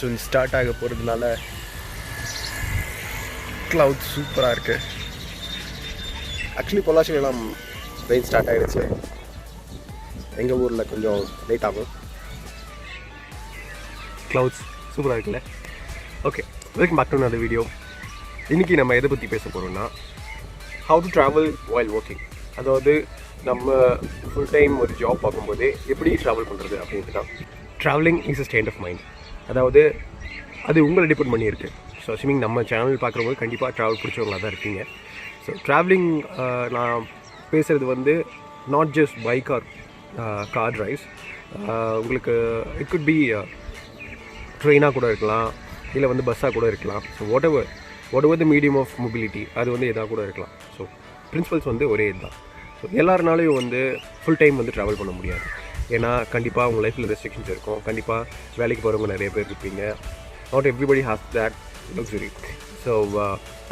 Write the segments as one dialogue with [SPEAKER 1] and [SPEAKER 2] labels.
[SPEAKER 1] Monsoon start ஆக போகிறதுனால cloud சூப்பராக இருக்குது. ஆக்சுவலி பொள்ளாச்சிலாம் ரெயின் ஸ்டார்ட் ஆகிடுச்சு. எங்கள் ஊரில் கொஞ்சம் லேட் ஆகும். க்ளவுட்ஸ் சூப்பராக இருக்குல்ல? Okay, welcome back to another video. இன்றைக்கி நம்ம எதை பற்றி பேச போகிறோம்னா, how to travel while working. அதாவது நம்ம ஃபுல் டைம் ஒரு ஜாப் பார்க்கும்போதே எப்படி ட்ராவல் பண்ணுறது அப்படின்ட்டு தான். Travelling is a state of mind. அதாவது அது உங்களை டிபெண்ட் பண்ணியிருக்கு. ஸோ அஸ்யூமிங் நம்ம சேனல் பார்க்குறவங்க கண்டிப்பாக ட்ராவல் பிடிச்சவங்களாக தான் இருக்கீங்க. ஸோ ட்ராவலிங் நான் பேசுகிறது வந்து not just bike or car drives. உங்களுக்கு இட் குட் பி ட்ரெயினாக கூட இருக்கலாம், இல்லை வந்து பஸ்ஸாக கூட இருக்கலாம். So whatever the medium of mobility, அது வந்து எதாக கூட இருக்கலாம். ஸோ பிரின்சிபல்ஸ் வந்து ஒரே இதுதான். ஸோ எல்லாருனாலையும் வந்து ஃபுல் டைம் வந்து ட்ராவல் பண்ண முடியாது. ஏன்னா கண்டிப்பாக உங்கள் லைஃப்பில் ரெஸ்ட்ரிக்ஷன்ஸ் இருக்கும். கண்டிப்பாக வேலைக்கு போகிறவங்க நிறைய பேர் இருப்பீங்க. Not everybody has that luxury. So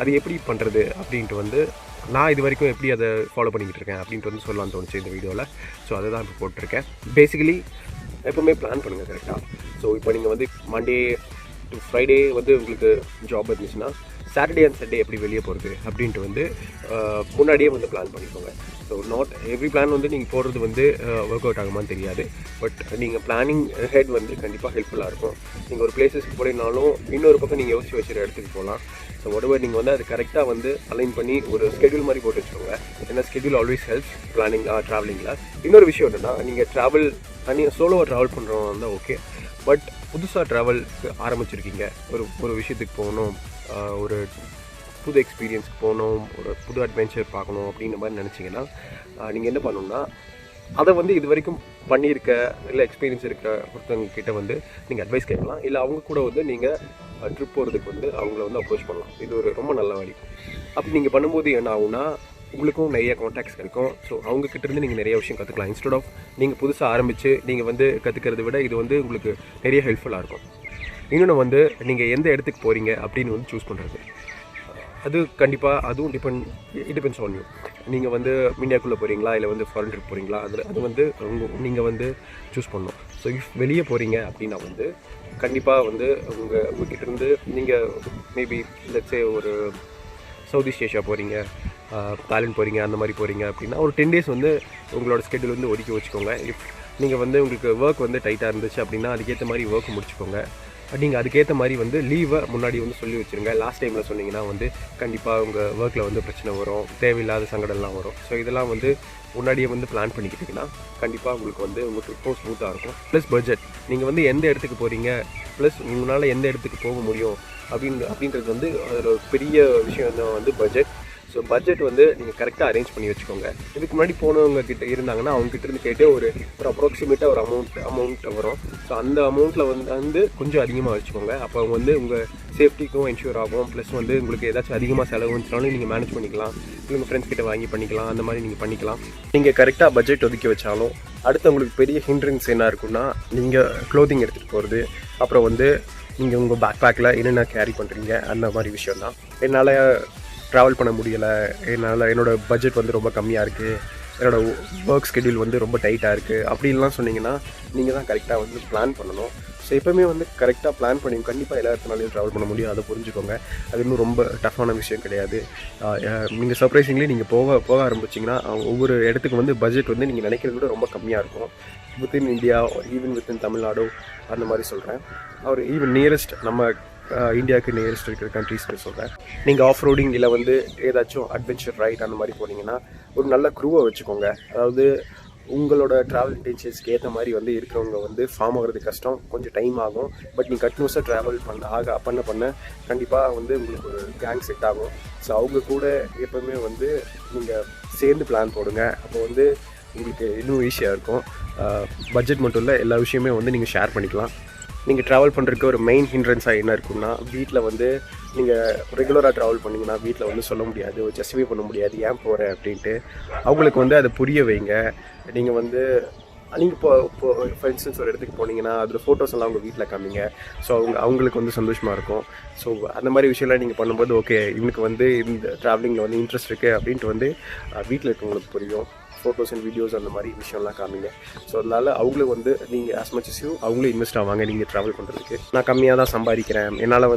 [SPEAKER 1] அது எப்படி பண்ணுறது அப்படின்ட்டு வந்து நான் இது வரைக்கும் எப்படி அதை ஃபாலோ பண்ணிக்கிட்டு இருக்கேன் அப்படின்ட்டு வந்து சொல்லலாம்னு தோணுச்சு இந்த வீடியோவில். ஸோ அதை தான் இப்போ போட்டிருக்கேன். பேசிக்கலி எப்போவுமே பிளான் பண்ணுங்கள் கரெக்டாக. ஸோ இப்போ நீங்கள் வந்து மண்டே டு ஃப்ரைடே வந்து உங்களுக்கு ஜாப் இருந்துச்சுன்னா சாட்டர்டே அண்ட் சண்டே எப்படி வெளியே போகிறது அப்படின்ட்டு வந்து முன்னாடியே வந்து பிளான் பண்ணிக்கோங்க. ஸோ நாட் எவ்ரி பிளான் வந்து நீங்கள் போடுறது வந்து ஒர்க் அவுட் ஆகுமான்னு தெரியாது. பட் நீங்கள் பிளானிங் ஹெட் வந்து கண்டிப்பாக ஹெல்ப்ஃபுல்லாக இருக்கும். நீங்கள் ஒரு பிளேஸஸ்க்கு போனீங்கனாலும் இன்னொரு பக்கம் நீங்கள் யோசிச்சு வச்சுற இடத்துக்கு போகலாம். ஸோ ஒருவர் நீங்கள் வந்து அது கரெக்டாக வந்து அலைன் பண்ணி ஒரு ஸ்கெடியூல் மாதிரி போட்டு வச்சுக்கோங்க. ஏன்னா ஸ்கெடியூல் ஆல்வேஸ் ஹெல்ப்ஸ் பிளானிங் ட்ராவலிங்கில். இன்னொரு விஷயம் என்னென்னா, நீங்கள் ட்ராவல் சோலோவாக ட்ராவல் பண்ணுறவங்க இருந்தால் ஓகே. பட் புதுசாக ட்ராவல் ஆரம்பிச்சிருக்கீங்க, ஒரு விஷயத்துக்கு போகணும், ஒரு புது எக்ஸ்பீரியன்ஸ்க்கு போகணும், ஒரு புது அட்வென்ச்சர் பார்க்கணும் அப்படின்ற மாதிரி நினச்சிங்கன்னா நீங்கள் என்ன பண்ணணும்னா, அதை வந்து இது வரைக்கும் பண்ணியிருக்க இல்லை எக்ஸ்பீரியன்ஸ் இருக்க ஒருத்தவங்க கிட்ட வந்து நீங்கள் அட்வைஸ் கேட்கலாம். இல்லை அவங்க கூட வந்து நீங்கள் ட்ரிப் போகிறதுக்கு வந்து அவங்கள வந்து அப்ரோச் பண்ணலாம். இது ஒரு ரொம்ப நல்ல வழி. அப்படி நீங்கள் பண்ணும்போது என்ன ஆகும்னா, உங்களுக்கும் நிறைய கான்டாக்ட்ஸ் கிடைக்கும். ஸோ அவங்கக்கிட்டேருந்து நீங்கள் நிறைய விஷயம் கற்றுக்கலாம். இன்ஸ்டெட் ஆஃப் நீங்கள் புதுசாக ஆரம்பித்து நீங்கள் வந்து கற்றுக்கிறத விட இது வந்து உங்களுக்கு நிறைய ஹெல்ப்ஃபுல்லாக இருக்கும். இன்னொன்று வந்து நீங்கள் எந்த இடத்துக்கு போகிறீங்க அப்படின்னு வந்து சூஸ் பண்ணுறது, அது கண்டிப்பாக அதுவும் டிபெண்ட்ஸ் ஆன் யூ. நீங்கள் வந்து இந்தியாக்குள்ளே போகிறீங்களா இல்லை வந்து ஃபாரின் ட்ரிப் போகிறீங்களா, அது வந்து நீங்கள் வந்து சூஸ் பண்ணணும். ஸோ இஃப் வெளியே போகிறீங்க அப்படின்னா வந்து கண்டிப்பாக வந்து உங்ககிட்டேருந்து நீங்கள் மேபி லெட்ஸே ஒரு சவுத் ஈஸ்ட் ஏஷியா போகிறீங்க, தாய்லாந்து போகிறீங்க, அந்த மாதிரி போகிறீங்க அப்படின்னா ஒரு 10 days வந்து உங்களோட ஸ்கெடியூல் வந்து ஒதுக்கி வச்சுக்கோங்க. இஃப் நீங்கள் வந்து உங்களுக்கு ஒர்க் வந்து டைட்டாக இருந்துச்சு அப்படின்னா அதுக்கேற்ற மாதிரி ஒர்க் முடிச்சுக்கோங்க. நீங்கள் அதுக்கேற்ற மாதிரி வந்து லீவை முன்னாடி வந்து சொல்லி வச்சுருங்க. லாஸ்ட் டைமில் சொன்னீங்கன்னா வந்து கண்டிப்பாக உங்கள் ஒர்க்கில் வந்து பிரச்சனை வரும், தேவையில்லாத சங்கடம்லாம் வரும். ஸோ இதெல்லாம் வந்து முன்னாடியே வந்து பிளான் பண்ணிக்கிட்டிங்கன்னா கண்டிப்பாக உங்களுக்கு வந்து உங்களுக்கு இப்போ ஸ்மூத்தாக இருக்கும். ப்ளஸ் பட்ஜெட், நீங்கள் வந்து எந்த இடத்துக்கு போகிறீங்க, ப்ளஸ் உங்களால் எந்த இடத்துக்கு போக முடியும் அப்படின்றது வந்து அதில் ஒரு பெரிய விஷயம் தான் வந்து பட்ஜெட். ஸோ பட்ஜெட் வந்து நீங்கள் கரெக்டாக அரேஞ்ச் பண்ணி வச்சுக்கோங்க. இதுக்கு முன்னாடி போனவங்க கிட்ட இருந்தாங்கன்னா அவங்ககிட்ட கேட்டு ஒரு அப்ராக்சிமேட்டாக ஒரு அமௌண்ட் வரும். ஸோ அந்த அமௌண்ட்டில் வந்து கொஞ்சம் அதிகமாக வச்சுக்கோங்க. அப்போ அவங்க வந்து உங்கள் சேஃப்டிக்கும் என்ஷூர் ஆகும். ப்ளஸ் வந்து உங்களுக்கு ஏதாச்சும் அதிகமாக செலவு வந்துச்சுனாலும் நீங்கள் மேனேஜ் பண்ணிக்கலாம். இல்லை உங்கள் ஃப்ரெண்ட்ஸ் கிட்ட வாங்கி பண்ணிக்கலாம். அந்த மாதிரி நீங்கள் பண்ணிக்கலாம். நீங்கள் கரெக்டாக பட்ஜெட் ஒதுக்கி வச்சாலும் அடுத்து உங்களுக்கு பெரிய ஹிண்ட்ரன்ஸ் என்ன இருக்குன்னா, நீங்கள் க்ளோத்திங் எடுத்துகிட்டு போகிறது, அப்புறம் வந்து நீங்கள் உங்கள் பேக் பேக்கில் என்னென்ன கேரி பண்ணுறீங்க, அந்த மாதிரி விஷயம் தான். என்னால் ட்ராவல் பண்ண முடியலை, என்னோடய பட்ஜெட் வந்து ரொம்ப கம்மியாக இருக்குது, என்னோடய ஒர்க் ஸ்கெடியூல் வந்து ரொம்ப டைட்டாக இருக்குது அப்படின்லாம் சொன்னீங்கன்னா நீங்கள் தான் கரெக்டாக வந்து பிளான் பண்ணணும். ஸோ எப்போவுமே வந்து கரெக்டாக பிளான் பண்ணி கண்டிப்பாக எல்லா இடத்துனாலையும் ட்ராவல் பண்ண முடியும். அதை புரிஞ்சுக்கோங்க. அது இன்னும் ரொம்ப டஃப்பான விஷயம் கிடையாது. நீங்கள் சர்ப்ரைசிங்லி நீங்கள் போக ஆரம்பிச்சிங்கன்னா ஒவ்வொரு இடத்துக்கு வந்து பட்ஜெட் வந்து நீங்கள் நினைக்கிறத விட ரொம்ப கம்மியாக இருக்கும். Within India, even within Tamil Nadu, அந்த மாதிரி சொல்கிறேன். அவர் ஈவன் நியரஸ்ட் நம்ம இந்தியாவுக்கு நியரஸ்ட் இருக்கிற கண்ட்ரீஸ்க்கு சொல்கிறேன். நீங்கள் ஆஃப் ரோடிங் இல்லை வந்து ஏதாச்சும் அட்வென்ச்சர் ரைட் அந்த மாதிரி போனீங்கன்னா ஒரு நல்ல க்ரூவை வச்சுக்கோங்க. அதாவது உங்களோட ட்ராவல் இன்டென்ஷன்ஸ்க்கு ஏற்ற மாதிரி வந்து இருக்கிறவங்க வந்து ஃபார்ம் ஆகிறது கஷ்டம், கொஞ்சம் டைம் ஆகும். பட் நீங்கள் கண்டினியூஸாக ட்ராவல் பண்ண கண்டிப்பாக வந்து உங்களுக்கு ஒரு கேங் செட் ஆகும். ஸோ அவங்க கூட எப்போவுமே வந்து நீங்கள் சேர்ந்து பிளான் போடுங்க. அப்போ வந்து உங்களுக்கு இன்னும் ஈஸியாக இருக்கும். பட்ஜெட் மட்டும் இல்லை, எல்லா விஷயமே வந்து நீங்கள் ஷேர் பண்ணிக்கலாம். நீங்கள் ட்ராவல் பண்ணுறதுக்கு ஒரு மெயின் ஹிண்ட்ரன்ஸாக என்ன இருக்குன்னா, வீட்டில் வந்து நீங்கள் ரெகுலராக ட்ராவல் பண்ணிங்கன்னா வீட்டில் வந்து சொல்ல முடியாது, ஜஸ்டிஃபை பண்ண முடியாது ஏன் போகிறேன் அப்படின்ட்டு. அவங்களுக்கு வந்து அதை புரிய வைங்க. நீங்கள் வந்து நீங்கள் இப்போ ஃபார் இன்ஸ்டன்ஸ் ஒரு இடத்துக்கு போனீங்கன்னா அதில் ஃபோட்டோஸ் எல்லாம் அவங்க வீட்டில் காமிங்க. ஸோ அவங்களுக்கு வந்து சந்தோஷமாக இருக்கும். ஸோ அந்த மாதிரி விஷயம்லாம் நீங்கள் பண்ணும்போது ஓகே இவனுக்கு வந்து இந்த ட்ராவலிங்கில் வந்து இன்ட்ரெஸ்ட் இருக்குது அப்படின்ட்டு வந்து வீட்டில் இருக்கவங்களுக்கு புரியும். ஃபோட்டோஸ் அண்ட் வீடியோஸ் அந்த மாதிரி விஷயம்லாம் காமிங்க. ஸோ அதனால் அவங்களுக்கு வந்து நீங்கள் ஆஸ் மச் as you அவங்களும் இன்வெஸ்ட் ஆவாங்க நீங்கள் ட்ராவல் பண்ணுறதுக்கு. நான் கம்மியாக தான் சம்பாதிக்கிறேன், என்னால்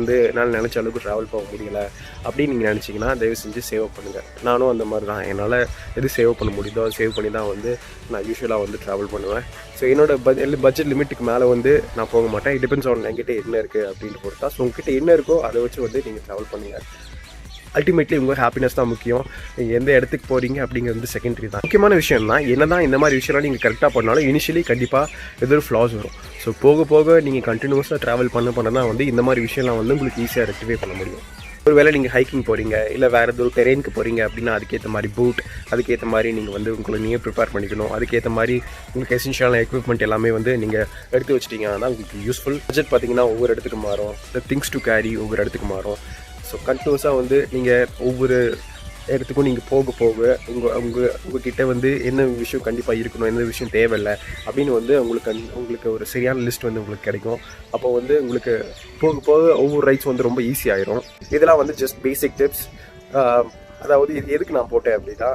[SPEAKER 1] நினச்ச அளவுக்கு ட்ராவல் போக முடியலை அப்படின்னு நீங்கள் நினச்சிங்கன்னா தயவு செஞ்சு சேவ் பண்ணுங்கள். நானும் அந்த மாதிரி தான், என்னால் எது சேவ் பண்ண முடியுதோ அது சேவ் பண்ணி தான் வந்து நான் யூஸ்வலாக வந்து ட்ராவல் பண்ணுவேன். ஸோ என்னோட பட்ஜெட் லிமிட்டுக்கு மேலே வந்து நான் போக மாட்டேன். இட் டிபெண்ட்ஸ் ஆன் என்கிட்ட என்ன இருக்குது அப்படின்ட்டு பொறுத்தா. ஸோ உங்ககிட்ட என்ன இருக்கோ அதை வச்சு வந்து நீங்கள் ட்ராவல் பண்ணுங்கள். அல்டிமேட்லி உங்கள் ஹாப்பினஸ் தான் முக்கியம். நீங்கள் எந்த இடத்துக்கு போகிறீங்க அப்படிங்கிறது வந்து செகண்டரி தான். முக்கியமான விஷயம் தான், என்ன தான் இந்த மாதிரி விஷயம்லாம் நீங்கள் கரெக்டாக பண்ணாலும் இனிஷியலி கண்டிப்பாக ஏதோ ஒரு ஃப்ளாஸ் வரும். ஸோ போக போக நீங்கள் கண்டினியூஸாக ட்ராவல் பண்ண தான் வந்து இந்த மாதிரி விஷயம்லாம் வந்து உங்களுக்கு ஈஸியாக ரெக்டிஃபை பண்ண முடியும். ஒரு வேளை நீங்கள் ஹைக்கிங் போகிறீங்க, இல்லை வேறு ஏதோ டெரெயினுக்கு போகிறீங்க அப்படின்னா அதுக்கேற்ற மாதிரி பூட், அதுக்கேற்ற மாதிரி நீங்கள் வந்து உங்களை நீங்கள் ப்ரிப்பேர் பண்ணிக்கணும். அதுக்கேற்ற மாதிரி உங்களுக்கு எசென்ஷியலான எக்யூப்மெண்ட் எல்லாமே வந்து நீங்கள் எடுத்து வச்சிட்டிங்கன்னா தான் உங்களுக்கு யூஸ்ஃபுல். பட்ஜெட் பார்த்தீங்கன்னா ஒவ்வொரு இடத்துக்கு மாறும், இந்த திங்ஸ் டு கேரி ஒவ்வொரு இடத்துக்கு மாறும். ஸோ கண்டினியூஸாக வந்து நீங்கள் ஒவ்வொரு இடத்துக்கும் நீங்கள் போக போக உங்ககிட்ட வந்து என்ன விஷயம் கண்டிப்பாக இருக்கணும், எந்த விஷயம் தேவையில்லை அப்படின்னு வந்து உங்களுக்கு ஒரு சரியான லிஸ்ட் வந்து உங்களுக்கு கிடைக்கும். அப்போ வந்து உங்களுக்கு போக போக ஒவ்வொரு ரைட்ஸ் வந்து ரொம்ப ஈஸியாகிடும். இதெல்லாம் வந்து ஜஸ்ட் பேசிக் டிப்ஸ். அதாவது இது எதுக்கு நான் போட்டேன் அப்படின்னா,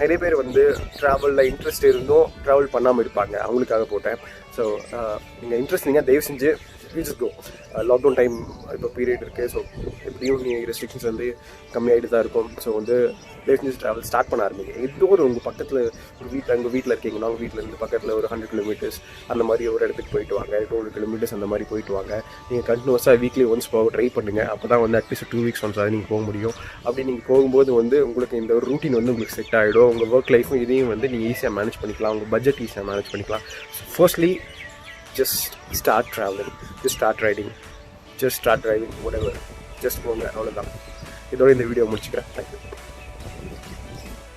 [SPEAKER 1] நிறைய பேர் வந்து ட்ராவலில் இன்ட்ரெஸ்ட் இருந்தும் ட்ராவல் பண்ணாமல் இருப்பாங்க, அவங்களுக்காக போட்டேன். ஸோ நீங்கள் இன்ட்ரெஸ்ட் நீங்கள் தயவு செஞ்சு just go. லாக்டவுன் டைம் இப்போ பீரியட் இருக்குது. ஸோ எப்படியும் நீங்கள் ரெஸ்ட்ரிக்ஷன்ஸ் வந்து கம்மியாகிட்டு தான் இருக்கும். ஸோ வந்து டெஸ்டினேஷன் ட்ராவல் ஸ்டார்ட் பண்ண ஆரம்பிங்க. ஏதோ ஒரு உங்கள் பக்கத்தில் உங்கள் வீட்டில் இருக்கீங்கன்னா உங்கள் வீட்டிலேருந்து பக்கத்தில் ஒரு 100 கிலோமீட்டர்ஸ் அந்த மாதிரி ஒரு இடத்துக்கு போயிட்டு வாங்க, 200 கிலோமீட்டர்ஸ் அந்த மாதிரி போயிட்டு வாங்க. நீங்கள் கண்டினியூஸாக வீக்லி ஒன்ஸ் போக ட்ரை பண்ணுங்கள். அப்போ தான் வந்து அட்லீஸ்ட் 2 வீக்ஸ் ஒன்ஸ் அது நீங்கள் போக முடியும். அப்படி நீங்கள் போகும்போது வந்து உங்களுக்கு இந்த ஒரு ரூட்டீன் வந்து உங்களுக்கு செட் ஆகிடும். உங்கள் ஒர்க் லைஃப்பும் இதையும் வந்து நீங்கள் ஈஸியாக மேனேஜ் பண்ணிக்கலாம், உங்கள் பட்ஜெட் ஈஸியாக மேனேஜ் பண்ணிக்கலாம். So firstly just start traveling, just start riding, just start driving, whatever, just போங்க, அவ்வளோதான். இதோட இந்த வீடியோ முடிச்சுக்கிறேன். தேங்க்யூ.